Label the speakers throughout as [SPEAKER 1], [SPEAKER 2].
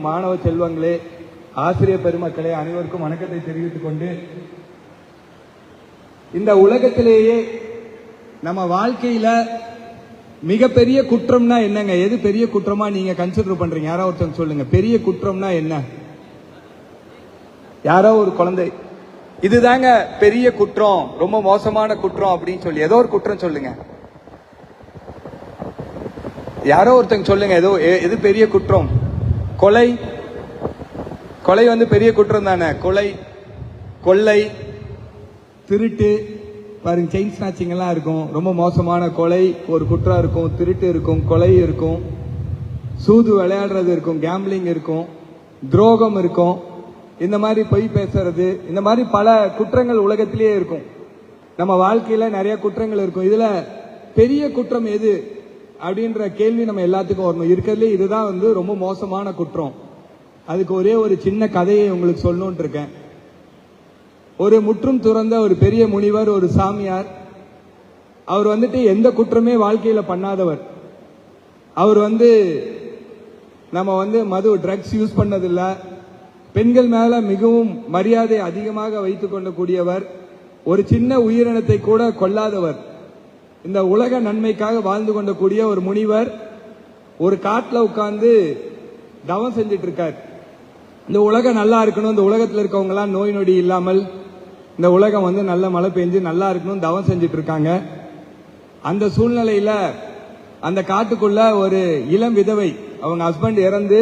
[SPEAKER 1] மாணவ செல்வங்களே, ஆசிரியர் பெருமக்களே, அனைவருக்கும் வணக்கத்தை தெரிவித்துக் கொண்டு, இந்த உலகத்திலேயே நம்ம வாழ்க்கையில மிகப்பெரிய குற்றம்னா என்னங்க? எது பெரிய குற்றமா நீங்க கன்சிடர் பண்றீங்க? யாரோ ஒருத்தர் சொல்லுங்க, பெரிய குற்றம்னா என்ன? யாரோ ஒரு குழந்தை இதுதாங்க பெரிய குற்றம், ரொம்ப மோசமான குற்றம் அப்படின்னு சொல்லி ஏதோ ஒரு குற்றம் சொல்லுங்க. யாரோ ஒருத்தங்க சொல்லுங்க, ஏதோ எது பெரிய குற்றம்? கொலை. கொலை வந்து பெரிய குற்றம் தானே. கொலை, கொள்ளை, திருட்டு, பாருங்க, செயின் ஸ்நாச்சிங் எல்லாம் இருக்கும். ரொம்ப மோசமான கொலை ஒரு குற்றம் இருக்கும், திருட்டு இருக்கும், கொலை இருக்கும், சூது விளையாடுறது இருக்கும், கேம்பிளிங் இருக்கும், துரோகம் இருக்கும், இந்த மாதிரி பொய் பேசுறது, இந்த மாதிரி பல குற்றங்கள் உலகத்திலேயே இருக்கும். நம்ம வாழ்க்கையில நிறைய குற்றங்கள் இருக்கும். இதுல பெரிய குற்றம் எது அப்படின்ற கேள்வி நம்ம எல்லாத்துக்கும் வரணும். இருக்கிறதுலே இதுதான் வந்து ரொம்ப மோசமான குற்றம். அதுக்கு ஒரே ஒரு சின்ன கதையை உங்களுக்கு சொல்லணும்னு இருக்கேன். ஒரு முற்றும் துறந்த ஒரு பெரிய முனிவர், ஒரு சாமியார். அவர் வந்துட்டு எந்த குற்றமே வாழ்க்கையில பண்ணாதவர். அவர் வந்து நம்ம வந்து மது, ட்ரக்ஸ் யூஸ் பண்ணதில்ல, பெண்கள் மேல மிகவும் மரியாதை அதிகமாக வைத்துக் கொள்ளக்கூடியவர், ஒரு சின்ன உயிரினத்தை கூட கொல்லாதவர், இந்த உலக நன்மைக்காக வாழ்ந்து கொண்டக்கூடிய ஒரு முனிவர் ஒரு காட்டுல உட்கார்ந்து தவம் செஞ்சிட்டு இருக்கார். இந்த உலகம் நல்லா இருக்கணும், இந்த உலகத்தில் இருக்கவங்க எல்லாம் நோய் நொடி இல்லாமல், இந்த உலகம் வந்து நல்ல மழை பெஞ்சு நல்லா இருக்கணும் தவம் செஞ்சிட்டு இருக்காங்க. அந்த சூழ்நிலையில அந்த காட்டுக்குள்ள ஒரு இளம் விதவை, அவங்க ஹஸ்பண்ட் இறந்து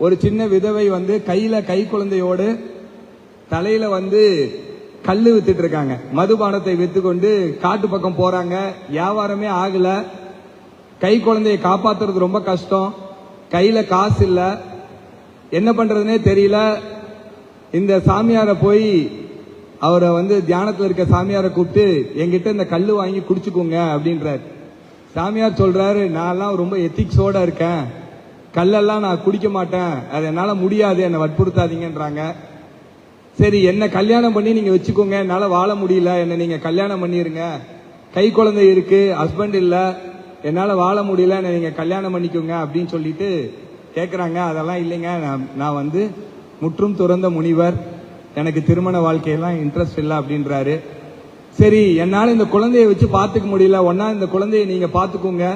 [SPEAKER 1] ஒரு சின்ன விதவை வந்து கையில கை குழந்தையோடு தலையில வந்து கல்லு வித்துட்டு இருக்காங்க. மதுபானத்தை வித்து கொண்டு காட்டு பக்கம் போறாங்க. வியாபாரமே ஆகல. கை குழந்தையை காப்பாத்துறது ரொம்ப கஷ்டம். கையில காசு இல்ல, என்ன பண்றதுனே தெரியல. இந்த சாமியாரை போய், அவரை வந்து தியானத்துல இருக்க சாமியாரை கூப்பிட்டு, என்கிட்ட இந்த கல்லு வாங்கி குடிச்சுக்கோங்க அப்படின்றார். சாமியார் சொல்றாரு, நான் ரொம்ப எத்திக்ஸோட இருக்கேன், கல்லெல்லாம் நான் குடிக்க மாட்டேன், அது என்னால முடியாது, என்னை வற்புறுத்தாதீங்கன்றாங்க. சரி, என்ன கல்யாணம் பண்ணி நீங்க வச்சுக்கோங்க, என்னால வாழ முடியல, என்ன நீங்க கல்யாணம் பண்ணிருங்க, கை குழந்தை இருக்கு, ஹஸ்பண்ட் இல்ல, என்னால வாழ முடியல, என்ன நீங்க கல்யாணம் பண்ணிக்கோங்க அப்படின்னு சொல்லிட்டு கேக்குறாங்க. அதெல்லாம் இல்லைங்க, நான் வந்து முற்றும் துறந்த முனிவர், எனக்கு திருமண வாழ்க்கையெல்லாம் இன்ட்ரெஸ்ட் இல்லை அப்படின்றாரு. சரி, என்னால இந்த குழந்தைய வச்சு பாத்துக்க முடியல, ஒன்னா இந்த குழந்தைய நீங்க பாத்துக்கோங்க,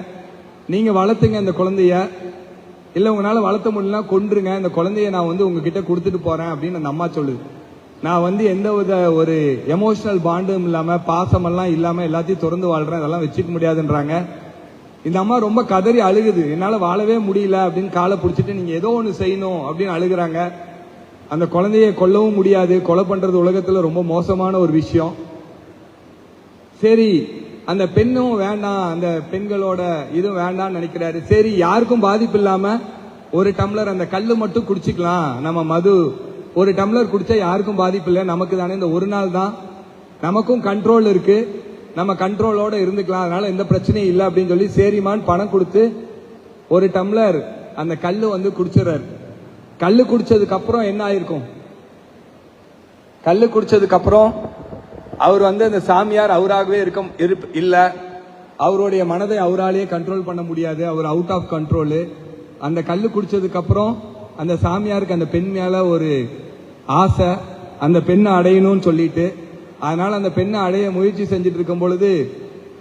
[SPEAKER 1] நீங்க வளர்த்துங்க இந்த குழந்தைய, இல்ல உங்களால வளர்த்த முடியல கொன்றுங்க, இந்த குழந்தைய நான் வந்து உங்ககிட்ட கொடுத்துட்டு போறேன் அப்படின்னு அந்த அம்மா சொல்லுது. நான் வந்து எந்த வித ஒரு எமோஷனல் பாண்டும் இல்லாம, பாசமெல்லாம் இல்லாம எல்லாத்தையும் திறந்து வாழ்றேன், அதெல்லாம் வச்சுக்க முடியாதுன்றாங்க. இந்த அம்மா ரொம்ப கதறி அழுகுது, என்னால வாழவே முடியல அப்படின்னு காலை பிடிச்சிட்டு, நீங்க ஏதோ ஒண்ணு செய்யணும் அப்படின்னு அழுகுறாங்க. அந்த குழந்தைய கொல்லவும் முடியாது, கொலை பண்றது உலகத்துல ரொம்ப மோசமான ஒரு விஷயம். சரி, அந்த பெண்ணும் வேண்டாம், அந்த பெண்களோட இதுவும் வேண்டாம்னு நினைக்கிறாரு. சரி, யாருக்கும் பாதிப்பு இல்லாம ஒரு டம்ளர் அந்த கல்லு மட்டும் குடிச்சுக்கலாம், நம்ம மது ஒரு டம்ளர் குடிச்சா யாருக்கும் பாதிப்பு இல்லை, நமக்கு தானே, இந்த ஒரு நாள் தான், நமக்கும் கண்ட்ரோல் இருக்கு, நம்ம கண்ட்ரோலோட இருந்துக்கலாம், அதனால எந்த பிரச்சனையும் இல்லை அப்படின்னு சொல்லி சரிமான் பணம் கொடுத்து ஒரு டம்ளர் அந்த கல்லு வந்து குடிச்சிடறாரு. கல்லு குடிச்சதுக்கு அப்புறம் என்ன ஆயிருக்கும்? கல்லு குடிச்சதுக்கு அப்புறம் அவர் வந்து அந்த சாமியார் அவராகவே இல்ல, அவருடைய மனதை அவராலேயே கண்ட்ரோல் பண்ண முடியாது, அவர் அவுட் ஆஃப் கண்ட்ரோல். அந்த கல்லு குடிச்சதுக்கு அப்புறம் அந்த சாமியாருக்கு அந்த பெண் மேல ஒரு ஆசை, அந்த பெண்ணை அடையணும்னு சொல்லிட்டு, அதனால அந்த பெண்ணை அடைய முயற்சி செஞ்சுட்டு இருக்கும் பொழுது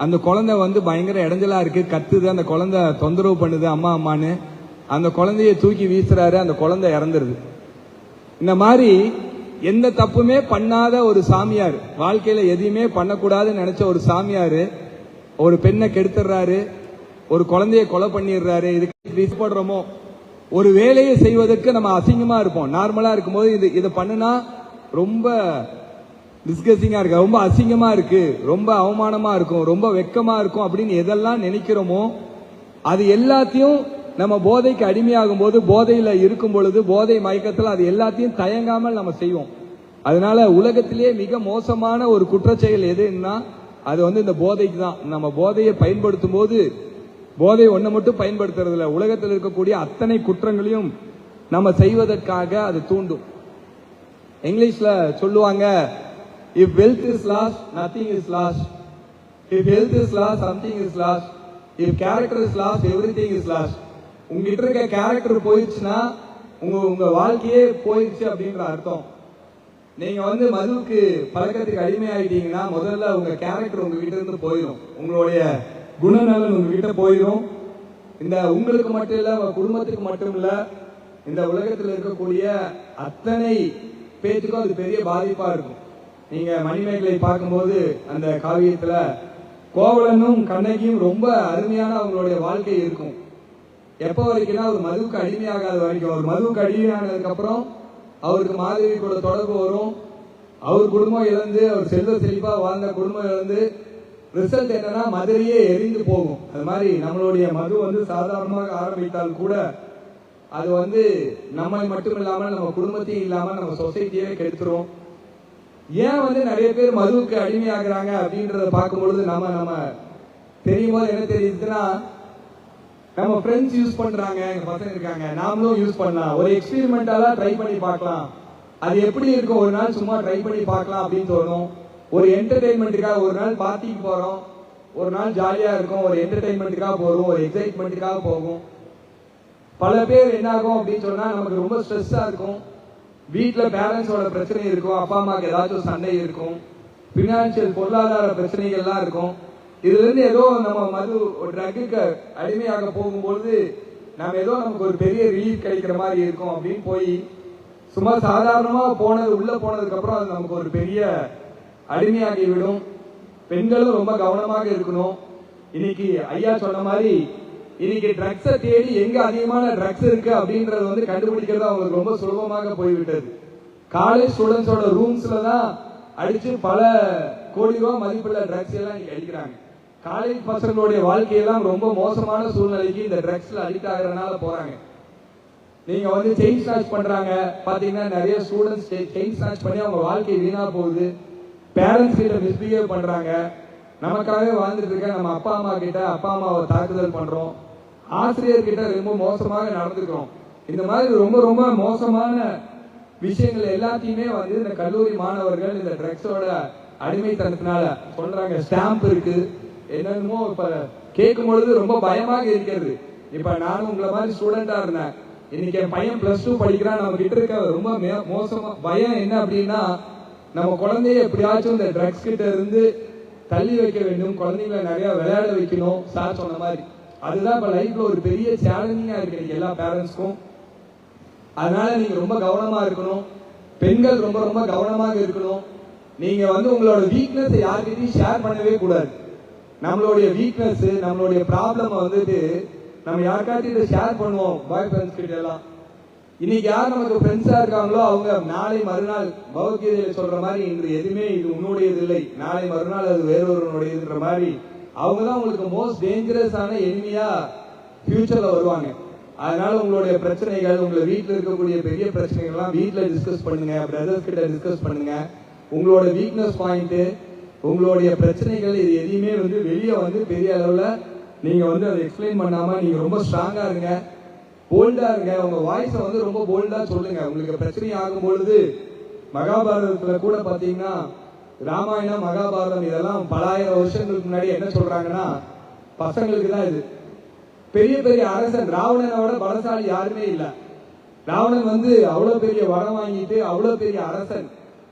[SPEAKER 1] அந்த குழந்தை வந்து பயங்கர இடைஞ்சலா இருக்கு, கத்துது, அந்த குழந்தை தொந்தரவு பண்ணுது, அம்மா அம்மான்னு. அந்த குழந்தைய தூக்கி வீசுறாரு, அந்த குழந்தை இறந்துருது. இந்த மாதிரி எந்த தப்புமே பண்ணாத ஒரு சாமியார், வாழ்க்கையில எதையுமே பண்ணக்கூடாதுன்னு நினைச்ச ஒரு சாமியார் ஒரு பெண்ணை கெடுத்துறாரு, ஒரு குழந்தைய கொலை பண்ணிடுறாரு. இதுக்கு படுறோமோ? ஒரு வேலையை செய்வதற்கு நம்ம அசிங்கமா இருப்போம், நார்மலா இருக்கும்போது இதை பண்ணுனா ரொம்ப டிஸ்கஸ்டிங்கா இருக்கு, ரொம்ப அசிங்கமா இருக்கு, ரொம்ப அவமானமா இருக்கும், ரொம்ப வெக்கமா இருக்கும் அப்படின்னு எதெல்லாம் நினைக்கிறோமோ அது எல்லாத்தையும் நம்ம போதைக்கு அடிமையாகும் போது, போதையில இருக்கும் பொழுது, போதை மயக்கத்தில் அது எல்லாத்தையும் தயங்காமல் நம்ம செய்வோம். அதனால உலகத்திலேயே மிக மோசமான ஒரு குற்றச்செயல் எதுன்னா அது வந்து இந்த போதைக்கு தான். நம்ம போதையை பயன்படுத்தும் போது, போதை ஒன்றை மட்டும் பயன்படுத்துறது இல்லை, உலகத்தில் இருக்கக்கூடிய அத்தனை குற்றங்களையும் நம்ம செய்வதற்காக அது தூண்டும். இங்கிலீஷ்ல சொல்லுவாங்க, if wealth is lost, nothing is lost. If health is lost, something is lost. If character is lost, everything is lost. உங்ககிட்ட இருக்க கேரக்டர் போயிடுச்சுன்னா உங்க வாழ்க்கையே போயிடுச்சு அப்படின்ற அர்த்தம். நீங்க வந்து மதுவுக்கு பழக்கத்துக்கு அடிமையாயிட்டீங்கன்னா முதல்ல உங்க கேரக்டர் உங்ககிட்ட இருந்து போயிடும், உங்களுடைய குணநலன் உங்ககிட்ட போயிடும். இந்த உங்களுக்கு மட்டும் இல்ல, உங்க குடும்பத்துக்கு மட்டும் இல்ல, இந்த உலகத்தில் இருக்கக்கூடிய அத்தனை பேச்சுக்கும் அது பெரிய பாதிப்பா இருக்கும். நீங்க மணிமேகலை பார்க்கும்போது அந்த காவியத்துல கோவலனும் கண்ணகியும் ரொம்ப அருமையான அவங்களுடைய வாழ்க்கை இருக்கும். எப்ப வரைக்கும்னா ஒரு மதுவுக்கு அடிமையாகாத வரைக்கும். அவர் மதுவுக்கு அடிமையானதுக்கு அப்புறம் அவருக்கு மாதவி கூட தொடர்பு வரும். அவர் குடும்பம் இழந்து, அவர் செல்வ செழிப்பா வாழ்ந்த குடும்பம் இழந்து ரிசல்ட் என்னன்னா மதுரையே எரிந்து போகும். அது மாதிரி நம்மளுடைய மது வந்து சாதாரணமாக ஆரம்பித்தால் கூட அது வந்து நம்மை மட்டும் இல்லாமல் நம்ம குடும்பத்தையும் இல்லாமல் நம்ம சொசைட்டியே கெடுத்துரும். ஏன் வந்து நிறைய பேர் மதுவுக்கு அடிமையாகிறாங்க அப்படின்றத பார்க்கும்பொழுது நம்ம தெரியும் போது என்ன தெரியுதுன்னா, நம்ம ஃப்ரெண்ட்ஸ் யூஸ் பண்றாங்க, எங்க பசங்க இருக்காங்க, நாமளும் யூஸ் பண்ணலாம், ஒரு எக்ஸ்பெரிமெண்டாலா ட்ரை பண்ணி பார்க்கலாம், அது எப்படி இருக்கும் ஒரு நாள் சும்மா ட்ரை பண்ணி பார்க்கலாம் அப்படின்னு தோணும். ஒரு என்டர்டைன்மெண்ட்டுக்காக ஒரு நாள் பார்ட்டிக்கு போறோம், ஒரு நாள் ஜாலியா இருக்கும், ஒரு என்டர்டைன்மெண்ட்டுக்காக போறோம், ஒரு எக்ஸைட்மெண்ட்டுக்காக போகும். பல பேர் என்ன ஆகும் அப்படின்னு சொன்னா நமக்கு ரொம்ப ஸ்ட்ரெஸ்ஸா இருக்கும். வீட்டுல பேரண்ட்ஸோட பிரச்சனை இருக்கும், அப்பா அம்மாக்கு ஏதாச்சும் சண்டை இருக்கும், பினான்சியல் பொருளாதார பிரச்சனைகள்லாம் இருக்கும். இதுல இருந்து ஏதோ நம்ம மது ட்ரக்குக்கு அடிமையாக போகும்போது நம்ம ஏதோ நமக்கு ஒரு பெரிய ரிலீஃப் கிடைக்கிற மாதிரி இருக்கும் அப்படின்னு போய் சும்மா சாதாரணமா உள்ள போனதுக்கு அப்புறம் அது நமக்கு ஒரு பெரிய அடிமையாகி விடும். பெண்களும் ரொம்ப கவனமாக இருக்கணும். இன்னைக்கு ஐயா சொன்ன மாதிரி இன்னைக்கு ட்ரக்ஸை தேடி எங்க அதிகமான ட்ரக்ஸ் இருக்கு அப்படின்றது வந்து கண்டுபிடிக்கிறது அவங்களுக்கு ரொம்ப சுலபமாக போய்விட்டது. காலேஜ் ஸ்டூடெண்ட்ஸோட ரூம்ஸ்ல தான் அடிச்சு பல கோடி ரூபாய் மதிப்புள்ள ட்ரக்ஸ் எல்லாம் அடிக்கிறாங்க. காலேஜ் பசங்களுடைய வாழ்க்கையெல்லாம் ரொம்ப மோசமான சூழ்நிலைக்கு இந்த ட்ரக்ஸ்ல அடிக்ட் ஆகிறதுனால போறாங்க. நீங்க வந்து செயின் ஸ்நாச் பண்றாங்க பாத்தீங்கன்னா, நிறைய ஸ்டூடெண்ட்ஸ் செயின் ஸ்நாச் பண்ணி அவங்க வாழ்க்கை வீணா போகுது. பேரண்ட்ஸ் கிட்ட மிஸ்பிஹேவ் பண்றாங்க. நமக்காகவே வாழ்ந்துட்டு இருக்க நம்ம அப்பா அம்மா கிட்ட அப்பா அம்மாவை தாக்குதல் பண்றோம். ஆசிரியர்கிட்ட ரொம்ப மோசமாக நடந்துக்கிறோம். இந்த மாதிரி ரொம்ப ரொம்ப மோசமான விஷயங்கள் எல்லாத்தையுமே வந்து இந்த கல்லூரி மாணவர்கள் இந்த ட்ரக்ஸோட அடிமைத்தனத்தினால சொல்றாங்க. ஸ்டாம்ப் இருக்கு, என்னென்னமோ இப்ப கேட்கும் பொழுது ரொம்ப பயமாக இருக்கிறது. இப்ப நானும் உங்களை மாதிரி ஸ்டூடெண்டா இருந்தேன். இன்னைக்கு என் பையன் +2 படிக்கிறான். நம்ம கிட்ட இருக்க ரொம்ப மோசமா பயம் என்ன அப்படின்னா, நம்ம குழந்தைய எப்படியாச்சும் இந்த ட்ரக்ஸ் கிட்ட இருந்து தள்ளி வைக்க வேண்டும், குழந்தைங்களை நிறைய விளையாட வைக்கணும். சார் சொன்ன மாதிரி அதுதான் இப்ப லைஃப்ல ஒரு பெரிய சேலஞ்சிங்கா இருக்கு எல்லா பேரண்ட்ஸ்க்கும். அதனால நீங்க ரொம்ப கவனமா இருக்கணும். பெண்கள் ரொம்ப ரொம்ப கவனமாக இருக்கணும். நீங்க வந்து உங்களோட வீக்னஸ் யார்கிட்டையும் ஷேர் பண்ணவே கூடாது. நம்மளுடைய வீக்னஸ், நம்மளுடைய ப்ராப்ளம் வந்துட்டு நம்ம யாருக்காச்சும் இதை ஷேர் பண்ணுவோம் பாய் ஃப்ரெண்ட்ஸ் கிட்ட எல்லாம். இன்னைக்கு யார் நமக்கு ஃப்ரெண்ட்ஸா இருக்காங்களோ அவங்க நாளை மறுநாள் பகவத்கீதையில சொல்ற மாதிரி இன்று எதுவுமே இது உன்னுடையது இல்லை, நாளை மறுநாள் அது வேறொருவனுடையதுன்ற மாதிரி அவங்க தான் உங்களுக்கு மோஸ்ட் டேஞ்சரஸான எனிமியா ஃபியூச்சர்ல வருவாங்க. அதனால உங்களுடைய பிரச்சனைகள், உங்களை வீட்டில் இருக்கக்கூடிய பெரிய பிரச்சனைகள்லாம் வீட்டில் டிஸ்கஸ் பண்ணுங்க, பிரதர்ஸ் கிட்ட டிஸ்கஸ் பண்ணுங்க. உங்களோட வீக்னஸ் பாயிண்ட், உங்களுடைய பிரச்சனைகள் இது எதையுமே வந்து வெளியே வந்து பெரிய அளவுல நீங்க வந்து அதை எக்ஸ்பிளைன் பண்ணாம நீங்க ரொம்ப ஸ்ட்ராங்கா இருங்க, போல்டா இருங்க. உங்க வாய்ஸை வந்து ரொம்ப போல்டா சொல்லுங்க. உங்களுக்கு பிரச்சனை ஆகும் பொழுது மகாபாரதத்துல கூட பாத்தீங்கன்னா, ராமாயணம் மகாபாரதம் இதெல்லாம் பல ஆயிரம் வருஷங்களுக்கு முன்னாடி என்ன சொல்றாங்கன்னா, பசங்களுக்கு தான் இது. பெரிய பெரிய அரசன் ராவணனோட பலசாலி யாருமே இல்ல. ராவணன் வந்து அவ்வளவு பெரிய வரம் வாங்கிட்டு அவ்வளவு பெரிய அரசன்.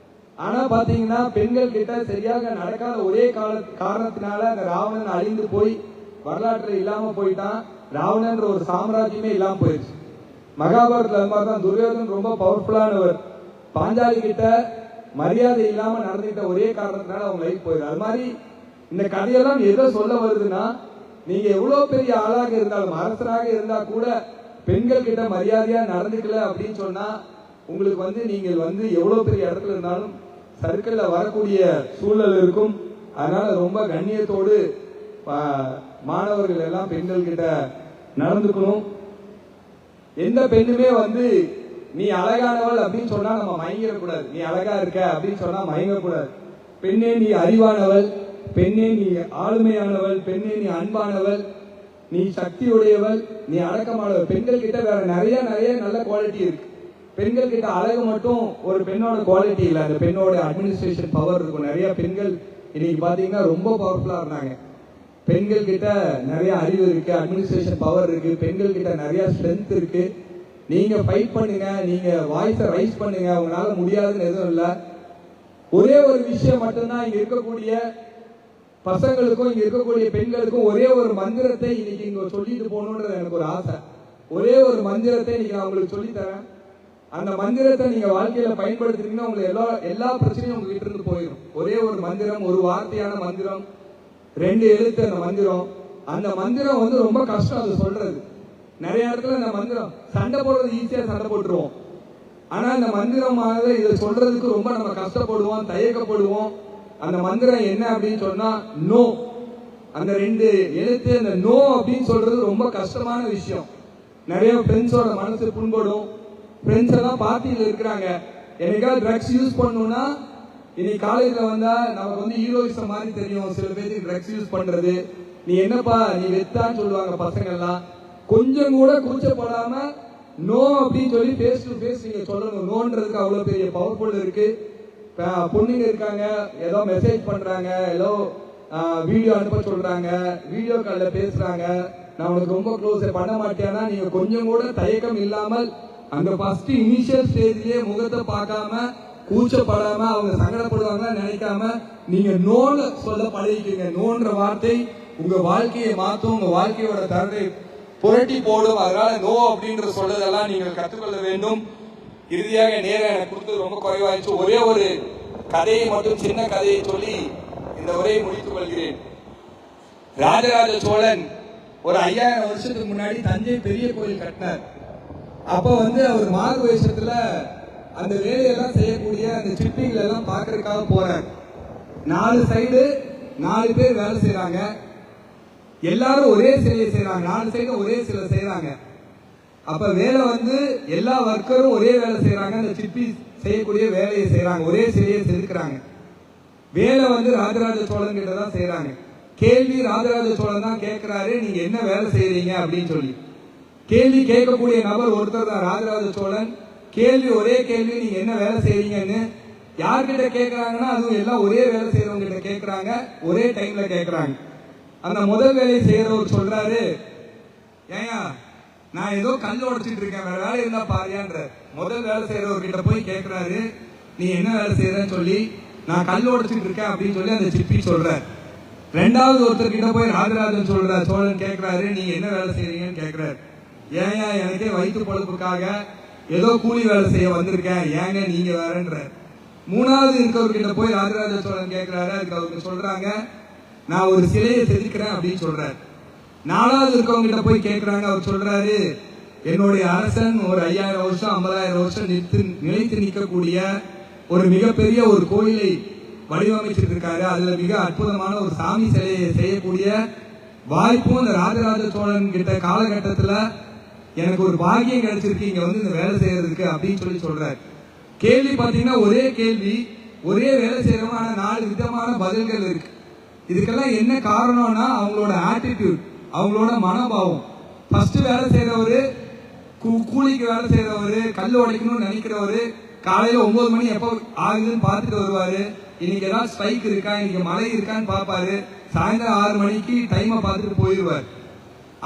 [SPEAKER 1] ஆனா பாத்தீங்கன்னா பெண்கள் கிட்ட சரியாக நடக்காத ஒரே காரணத்தினால அந்த ராவணன் அழிந்து போய் வரலாற்றுல இல்லாம போயிட்டான். ராவணன்ற ஒரு சாம்ராஜ்யமே இல்லாம போயிடுச்சு. மகாபாரதத்துல அது மாதிரிதான் துரியோதன் ரொம்ப பவர்ஃபுல்லானவர். பாஞ்சாலி கிட்ட மரியாதை இல்லாம நடந்துகிட்ட ஒரே காரணத்தினால அவங்க லைஃப் போயிடும். அது மாதிரி இந்த கதையெல்லாம் எதை சொல்ல வருதுன்னா, நீங்க எவ்வளவு பெரிய ஆளாக இருந்தாலும், அரசராக இருந்தா கூட பெண்கள் கிட்ட மரியாதையா நடந்துக்கல அப்படின்னு சொன்னா உங்களுக்கு வந்து நீங்கள் வந்து எவ்வளவு பெரிய இடத்துல இருந்தாலும் சர்க்கிள்ல வரக்கூடிய சூழல் இருக்கும். அதனால ரொம்ப கண்ணியத்தோடு மாணவர்கள் எல்லாம் பெண்கள் கிட்ட நடந்துக்கணும். எந்த பெண்ணுமே வந்து நீ அழகானவள் அப்படின்னு சொன்னா நம்ம மயங்கிடக்கூடாது. நீ அழகா இருக்க அப்படின்னு சொன்னா மயங்கக்கூடாது. பெண்ணே நீ அறிவானவள், பெண்ணே நீ ஆளுமையானவள், பெண்ணே நீ அன்பானவள், நீ சக்தி உடையவள், நீ அடக்கமானவள். பெண்கள் கிட்ட வேற நிறைய நிறைய நல்ல குவாலிட்டி இருக்கு. பெண்கள் கிட்ட அழகு மட்டும் ஒரு பெண்ணோட குவாலிட்டி இல்ல, அந்த பெண்ணோட அட்மினிஸ்ட்ரேஷன் பவர் இருக்கும். நிறைய பெண்கள் இன்னைக்கு பாத்தீங்கன்னா ரொம்ப பவர்ஃபுல்லா இருந்தாங்க. பெண்கள் கிட்ட நிறைய அறிவு இருக்கு, அட்மினிஸ்ட்ரேஷன் பவர் இருக்கு, பெண்கள் கிட்ட நிறைய ஸ்ட்ரென்த் இருக்கு. நீங்க ஃபைட் பண்ணுங்க, நீங்க வாய்ஸை ரைஸ் பண்ணுங்க, உங்களால முடியாதுன்னு எதுவும் இல்லை. ஒரே ஒரு விஷயம் மட்டும்தான் இங்க இருக்கக்கூடிய பசங்களுக்கும் இங்க இருக்கக்கூடிய பெண்களுக்கும் ஒரே ஒரு மந்திரத்தை இன்னைக்கு இங்க சொல்லிட்டு போகணுன்றது எனக்கு ஒரு ஆசை. ஒரே ஒரு மந்திரத்தை இன்னைக்கு நான் உங்களுக்கு சொல்லித்தரேன். அந்த மந்திரத்தை நீங்க வாழ்க்கையில பயன்படுத்துறீங்கன்னா உங்களுக்கு எல்லா பிரச்சனையும் உங்ககிட்ட இருந்து போயிடும். ஒரே ஒரு மந்திரம், ஒரு வார்த்தையான மந்திரம், 2 எழுத்து அந்த மந்திரம். அந்த மந்திரம் வந்து ரொம்ப கஷ்டம் அது சொல்றது. நிறைய இடத்துல அந்த மந்திரம் சண்டை போடுறது ஈஸியா சண்டை போட்டுருவோம். ஆனா அந்த மந்திரமாக இதை சொல்றதுக்கு ரொம்ப நம்ம கஷ்டப்படுவோம், தயக்கப்படுவோம். அந்த மந்திரம் என்ன அப்படின்னு சொன்னா நோ. அந்த 2 எழுத்து அந்த நோ அப்படின்னு சொல்றது ரொம்ப கஷ்டமான விஷயம். நிறைய ஃப்ரெண்ட்ஸோட மனசு புண்படும். ஃப்ரெண்ட்ஸ் எல்லாம் பார்ட்டியில் இருக்கிறாங்க, என்னைக்காவது ட்ரக்ஸ் யூஸ் பண்ணணும்னா இன்னைக்கு காலேஜ்ல வந்தா நமக்கு வந்து ஹீரோயிசம் மாதிரி தெரியும். சில பேருக்கு ட்ரக்ஸ் யூஸ் பண்றது, நீ என்னப்பா நீ வெத்தான்னு சொல்லுவாங்க பசங்க எல்லாம். கொஞ்சம் கூட கூச்சப்படாம நோ அப்படின்னு சொல்லி ஃபேஸ் டு ஃபேஸ் நீங்க சொல்லணும். நோன்றதுக்கு அவ்வளவு பெரிய பவர்ஃபுல் இருக்கு. பொண்ணுங்க இருக்காங்க, ஏதோ மெசேஜ் பண்றாங்க, ஏதோ வீடியோ அனுப்ப சொல்றாங்க, வீடியோ கால்ல பேசுறாங்க, நான் உனக்கு ரொம்ப க்ளோஸ் பண்ண மாட்டேன்னா நீங்க கொஞ்சம் கூட தயக்கம் இல்லாமல் அந்த ஃபர்ஸ்ட் இனிஷியல் ஸ்டேஜ்லயே முகத்தை பார்க்காம கூச்சப்படாம அவங்க சங்கடப்படுவாங்க நினைக்காம நீங்க நோன்னு சொல்ல பழகிக்கீங்க. நோன்ற வார்த்தை உங்க வாழ்க்கையை மாற்றும், உங்க வாழ்க்கையோட தரத்தை புரட்டி போடும். அதனால நோ அப்படின்ற சொல்றதெல்லாம் நீங்கள் கற்றுக்கொள்ள வேண்டும். இறுதியாக நேரம் எனக்கு கொடுத்தது ரொம்ப குறைவாயிடுச்சு. ஒரே ஒரு கதையை மட்டும், சின்ன கதையை சொல்லி இந்த உரையை முடித்துக் கொள்கிறேன். ராஜராஜ சோழன் ஒரு 5000 வருஷத்துக்கு முன்னாடி தஞ்சை பெரிய கோயில் கட்டினார். அப்ப வந்து அவர் மாறு வேஷத்துல அந்த வேலையெல்லாம் செய்யக்கூடிய அந்த சிற்பிகள் எல்லாம் பார்க்கறதுக்காக போறார். 4 சைடு 4 பேர் வேலை செய்யறாங்க. எல்லாரும் ஒரே சிலையை செய்யறாங்க. 4 சைடு ஒரே சிலை செய்யறாங்க. அப்ப வேலை வந்து எல்லா ஒர்க்கரும் ஒரே வேலை செய்யறாங்க. அந்த சிற்பி செய்யக்கூடிய வேலையை செய்யறாங்க, ஒரே சிலையை செதுக்குறாங்க. வேலை வந்து ராஜராஜ சோழன் கிட்ட தான் செய்யறாங்க. கேள்வி ராஜராஜ சோழன் தான் கேட்கிறாரு, நீங்க என்ன வேலை செய்யறீங்க அப்படின்னு சொல்லி. கேள்வி கேட்கக்கூடிய நபர் ஒருத்தர் தான் ராஜராஜ சோழன். கேள்வி ஒரே கேள்வி, நீங்க என்ன வேலை செய்யறீங்கன்னு யார்கிட்ட கேட்கறாங்கன்னா அதுவும் எல்லாம் ஒரே வேலை செய்யறவங்க கிட்ட கேட்கறாங்க, ஒரே டைம்ல கேட்கறாங்க. அந்த முதல் வேலையை செய்யறவர் சொல்றாரு, ஏயா நான் ஏதோ கல் உடைச்சிட்டு இருக்கேன், வேற வேலை இருந்தா பாரியான்ற. முதல் வேலை செய்யறவர்கிட்ட போய் கேட்கிறாரு, நீ என்ன வேலை செய்யறன்னு சொல்லி. நான் கல் உடைச்சிட்டு இருக்கேன் அப்படின்னு சொல்லி அந்த சிற்பி சொல்றாரு. 2வது ஒருத்தர் கிட்ட போய் ராஜராஜன் சோழன் கேட்கிறாரு, நீங்க என்ன வேலை செய்யறீங்கன்னு கேட்கிறாரு. ஏயா எனக்கே வயிற்று பொழப்புக்காக ஏதோ கூலி வேலை செய்ய வந்திருக்கேன், ஏங்க நீங்க வேறன்ற. 3வது இருக்கவர்கிட்ட போய் ராஜராஜ சோழன் கேட்கிறாரு. அதுக்கு அவருக்கு சொல்றாங்க, நான் ஒரு சிலையை செதுக்கிறேன் அப்படின்னு சொல்றாரு. 4வது இருக்கவங்க போய் கேட்கிறாங்க. அவர் சொல்றாரு, என்னுடைய அரசன் ஒரு 5000 வருஷம் 50000 வருஷம் நிலைத்து நிற்கக்கூடிய ஒரு மிகப்பெரிய ஒரு கோயிலை வடிவமைச்சிட்டு இருக்காரு. அதுல மிக அற்புதமான ஒரு சாமி சிலையை செய்யக்கூடிய வாய்ப்பும் இந்த ராஜராஜ சோழன் கிட்ட காலகட்டத்துல எனக்கு ஒரு பாக்கியம் கிடைச்சிருக்கு இங்க வந்து இந்த வேலை செய்யறதுக்கு அப்படின்னு சொல்லி சொல்றாரு. கேள்வி பாத்தீங்கன்னா ஒரே கேள்வி, ஒரே வேலை செய்யறவங்க, ஆனா 4 விதமான பதில்கள் இருக்கு. இதுக்கெல்லாம் என்ன காரணம்னா அவங்களோட ஆட்டிடியூட், அவங்களோட மனோபாவம். ஃபர்ஸ்ட் வேலை செய்யறவரு, கூலிக்கு வேலை செய்யறவரு, கல் உடைக்கணும்னு நினைக்கிறவரு காலையில 9 மணி எப்போ ஆகுதுன்னு பார்த்துட்டு வருவாரு. இன்னைக்கு ஏதாவது ஸ்ட்ரைக் இருக்கா, இன்னைக்கு மழை இருக்கான்னு பாப்பாரு. சாயந்தரம் 6 மணிக்கு டைமை பார்த்துட்டு போயிடுவார்.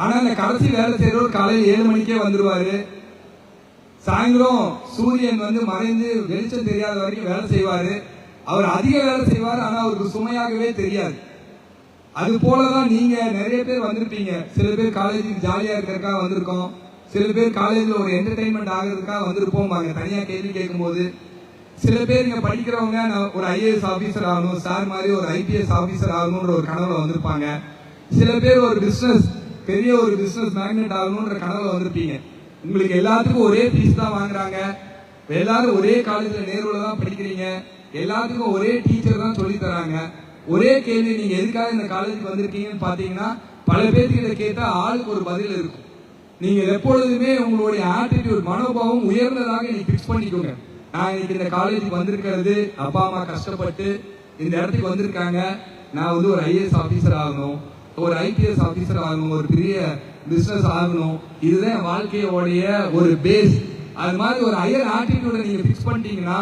[SPEAKER 1] ஆனா இந்த கடைசி வேலை செய்யறவர் காலையில 7 மணிக்கே வந்துருவாரு. சாயந்தரம் சூரியன் வந்து மறைந்து வெளிச்சம் தெரியாத வரைக்கும் வேலை செய்வாரு. அவர் அதிக வேலை செய்வார், ஆனா அவருக்கு சுமையாகவே தெரியாது. அது போலதான் நீங்க நிறைய பேர் வந்திருப்பீங்க. சில பேர் காலேஜுக்கு ஜாலியா இருக்கிறதுக்காக வந்திருக்கோம், சில பேர் காலேஜ்ல ஒரு என்டர்டைன்மெண்ட் ஆகிறதுக்காக வந்திருப்போம். தனியா கேள்வி கேட்கும் போது சில பேர் இங்க படிக்கிறவங்க ஒரு IAS ஆபீசர் ஆகணும், சார் மாதிரி ஒரு IPS ஆபீசர் ஆகணும்ன்ற ஒரு கனவுல வந்திருப்பாங்க. சில பேர் ஒரு பிசினஸ், பெரிய ஒரு பிசினஸ் மேக்னெட் ஆகணும்ன்ற கனவுல வந்திருப்பீங்க. உங்களுக்கு எல்லாத்துக்கும் ஒரே ஃபீஸ் தான் வாங்குறாங்க, எல்லாரும் ஒரே காலேஜ்ல நேருல தான் படிக்கிறீங்க, எல்லாத்துக்கும் ஒரே டீச்சர் தான் சொல்லி தராங்க. ஒரே கேள்வி, நீங்க எதுக்காக இந்த காலேஜுக்கு வந்திருக்கீங்கன்னு பாத்தீங்கன்னா பல பேர்கிட்ட கேட்டா ஆளுக்கு ஒரு பதில் இருக்கும். நீங்க எப்பொழுதுமே உங்களுடைய ஆட்டிடியூட், மனோபாவம் உயர்ந்ததாக நீங்க பிக்ஸ் பண்ணிக்கோங்க. நான் இன்னைக்கு இந்த காலேஜுக்கு வந்திருக்கிறது, அப்பா அம்மா கஷ்டப்பட்டு இந்த இடத்துக்கு வந்திருக்காங்க, நான் வந்து ஒரு IAS ஆபீசர் ஆகணும், ஒரு IPS ஆபீசர் ஆகணும், ஒரு பெரிய பிசினஸ் ஆகணும், இதுதான் என் வாழ்க்கையோடைய ஒரு பேஸ். அது மாதிரி ஒரு ஹையர் ஆட்டிடியூட நீங்க பிக்ஸ் பண்ணிட்டீங்கன்னா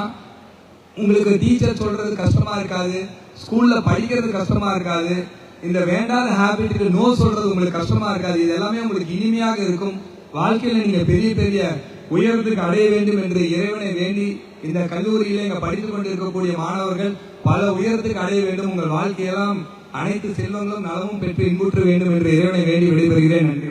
[SPEAKER 1] உங்களுக்கு டீச்சர் சொல்றது கஷ்டமா இருக்காது, ஸ்கூல்ல படிக்கிறது கஷ்டமா இருக்காது, இந்த வேண்டாத ஹேபிட்டுக்கு நோ சொல்றது உங்களுக்கு கஷ்டமா இருக்காது. இது எல்லாமே உங்களுக்கு இனிமையாக இருக்கும். வாழ்க்கையில நீங்க பெரிய பெரிய உயரத்துக்கு அடைய வேண்டும் என்று இறைவனை வேண்டி இந்த கல்லூரியிலே இங்க படித்துக் கொண்டிருக்கக்கூடிய மாணவர்கள் பல உயரத்துக்கு அடைய வேண்டும். உங்கள் வாழ்க்கையெல்லாம் அனைத்து செல்வங்களும் நலமும் பெற்று இன்புற்ற வேண்டும் என்று இறைவனை வேண்டி விடைபெறுகிறேன். நன்றி.